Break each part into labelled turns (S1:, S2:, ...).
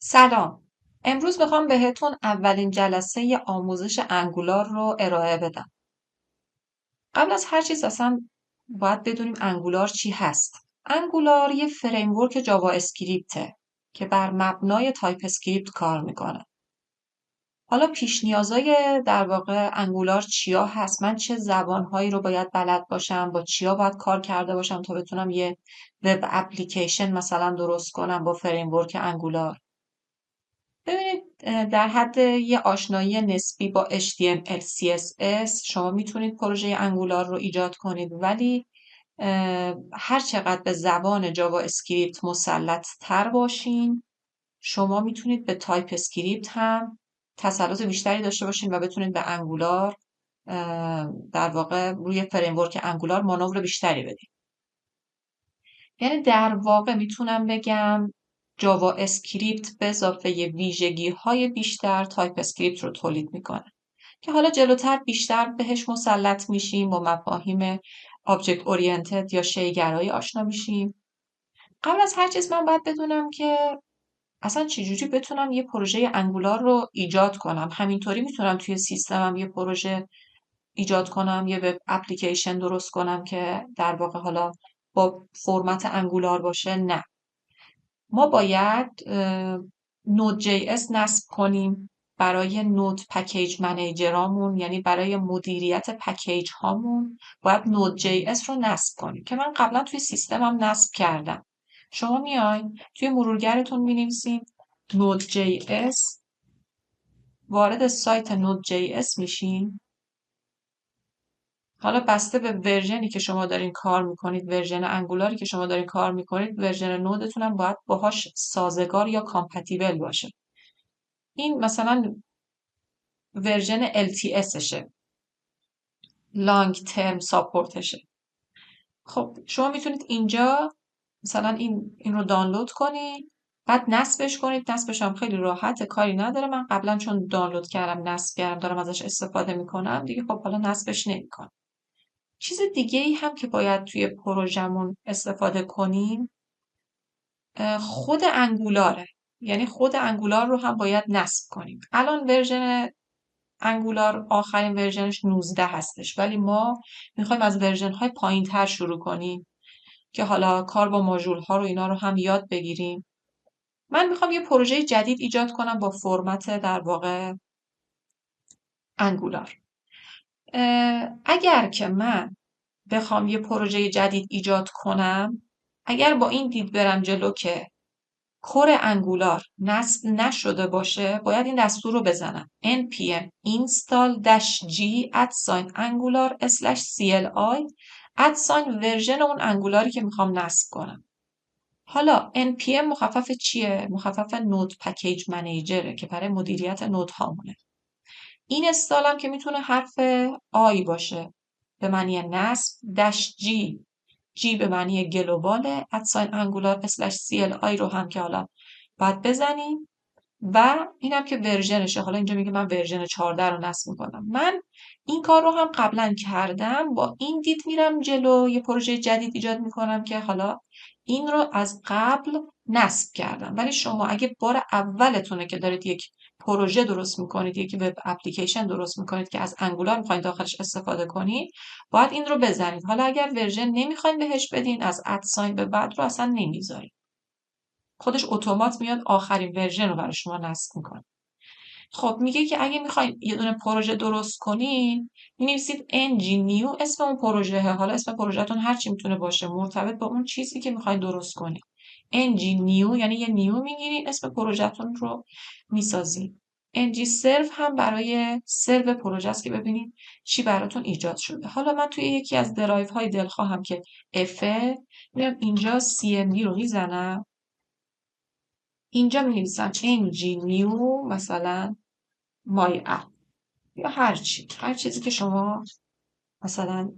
S1: سلام. امروز میخوام بهتون اولین جلسه آموزش انگولار رو ارائه بدم. قبل از هر چیز اصلا باید بدونیم انگولار چی هست. انگولار یه فریمورک جاوا اسکریپته که بر مبنای تایپ اسکریپت کار میکنه. حالا پیش نیازای در واقع انگولار چیا هست؟ من چه زبانهایی رو باید بلد باشم؟ با چیا باید کار کرده باشم تا بتونم یه وب اپلیکیشن مثلا درست کنم با فریمورک انگولار؟ ببینید در حد یه آشنایی نسبی با HTML CSS شما میتونید پروژه انگولار رو ایجاد کنید، ولی هر چقدر به زبان جاوا اسکریپت مسلط تر باشین شما میتونید به تایپ اسکریپت هم تسلط بیشتری داشته باشین و بتونید به انگولار در واقع روی فریمورک انگولار مانور بیشتری بدین. یعنی در واقع میتونم بگم جاوا اسکریپت به اضافه ویژگی های بیشتر تایپ اسکریپت رو تولید میکنه که حالا جلوتر بیشتر بهش مسلط میشیم، با مفاهیم آبجکت اورینتد یا شیگرایی آشنا میشیم. قبل از هر چیز من باید بدونم که اصلا چجوری بتونم یه پروژه انگولار رو ایجاد کنم. همینطوری میتونم توی سیستمم یه پروژه ایجاد کنم، یه وب اپلیکیشن درست کنم که در واقع حالا با فرمت انگولار باشه؟ نه، ما باید نود جی اس نصب کنیم برای نود پکیج منیجرامون، یعنی برای مدیریت پکیج هامون باید نود جی اس رو نصب کنیم که من قبلا توی سیستمم نصب کردم. شما میاین توی مرورگرتون مینویسین نود جی اس، وارد سایت نود جی اس میشین. حالا بسته به ورژنی که شما دارین کار میکنید، ورژن انگولاری که شما دارین کار میکنید، ورژن نودتون هم باید باهاش سازگار یا کامپتیبل باشه. این مثلا ورژن LTS شه، لانگ ترم ساپورتشه. خب شما میتونید اینجا مثلا این رو دانلود کنید، بعد نصبش کنید. نصبش هم خیلی راحته، کاری نداره. من قبلا چون دانلود کردم نصب کردم دارم ازش استفاده میکنم دیگه. خب حالا نصبش نمیکنم. چیز دیگه ای هم که باید توی پروژمون استفاده کنیم خود انگولاره، یعنی خود انگولار رو هم باید نصب کنیم. الان ورژن انگولار آخرین ورژنش 19 هستش، ولی ما میخوایم از ورژن های پایین تر شروع کنیم که حالا کار با ماژول ها رو اینا رو هم یاد بگیریم. من میخوام یه پروژه جدید ایجاد کنم با فرمت در واقع انگولار. اگر که من بخوام یه پروژه جدید ایجاد کنم، اگر با این دید برم جلو که کور انگولار نصب نشده باشه، باید این دستور رو بزنم npm install-g @angular/cli ورژن اون انگولاری که میخوام نصب کنم. حالا npm مخفف چیه؟ مخفف نود پکیج منیجره که برای مدیریت نود هامونه. این استالم که میتونه حرف آی باشه به معنی نصب، -g G به معنی گلوباله، @angular/cli رو هم که حالا باید بزنیم و اینم که ورژنشه. حالا اینجا میگه من ورژن 14 رو نصب میکنم. من این کار رو هم قبلا کردم، با این دید میرم جلو یه پروژه جدید ایجاد میکنم که حالا این رو از قبل نصب کردم. ولی شما اگه بار اولتونه که دارید یک پروژه درست میکنید، یک وب اپلیکیشن درست میکنید که از انگولار میخواید داخلش استفاده کنید، باید این رو بزنید. حالا اگر ورژن نمیخواید بهش بدین، از ادساین به بعد رو اصلا نمیذارید، خودش اتومات میاد آخرین ورژن رو برای شما نصب میکنه. خب میگه که اگه میخواین یه دونه پروژه درست کنین، می‌نویسید ng new اسم اون پروژه. حالا اسم پروژهتون هر چی میتونه باشه مرتبط با اون چیزی که میخواین درست کنین. ng new یعنی یه نیو میگیرین، اسم پروژهتون رو میسازین. ng serve هم برای سرو پروژه است که ببینید چی براتون ایجاد شده. حالا من توی یکی از درایو های دلخواهم که اف میام اینجا cmd رو میزنم، اینجا می‌نویسم ng new مثلا my app یا هر چیزی که شما مثلا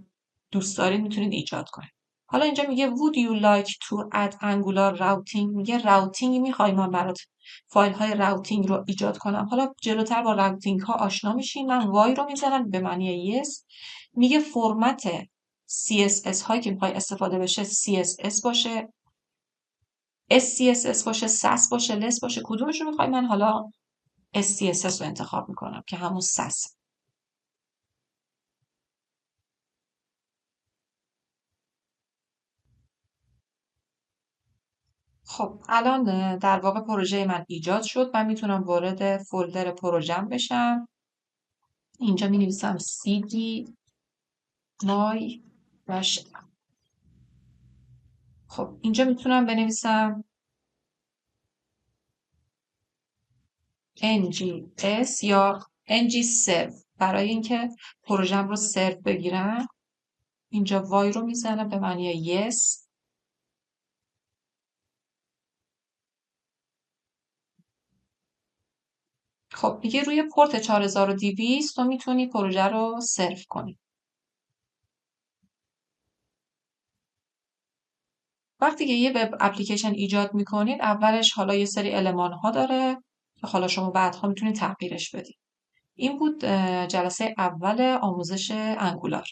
S1: دوست دارید میتونید ایجاد کنید. حالا اینجا میگه would you like to add angular routing، میگه راوتینگ میخوای من برات فایل های راوتینگ رو ایجاد کنم. حالا جلوتر با راوتینگ ها آشنا میشین. من وای رو میزنم به معنی yes. میگه فرمت CSS هایی که میخوای استفاده بشه CSS باشه. SCSS باشه، SAS باشه، LS باشه، کدومش رو میخوای؟ من حالا SCSS رو انتخاب میکنم که همون SAS. خب الان در واقع پروژه من ایجاد شد. من میتونم وارد فولدر پروژم بشم. اینجا می نویسم cd my باشه. خب اینجا میتونم بنویسم NGS یا NG serve برای اینکه پروژم رو سرو بگیرم. اینجا وای رو میزنم به معنی yes. خب دیگه روی پورت 4200 تو میتونی پروژه رو سرو کنی. وقتی که یه وب اپلیکیشن ایجاد میکنید اولش حالا یه سری المان ها داره که حالا شما بعدها میتونید تغییرش بدید. این بود جلسه اول آموزش انگولار.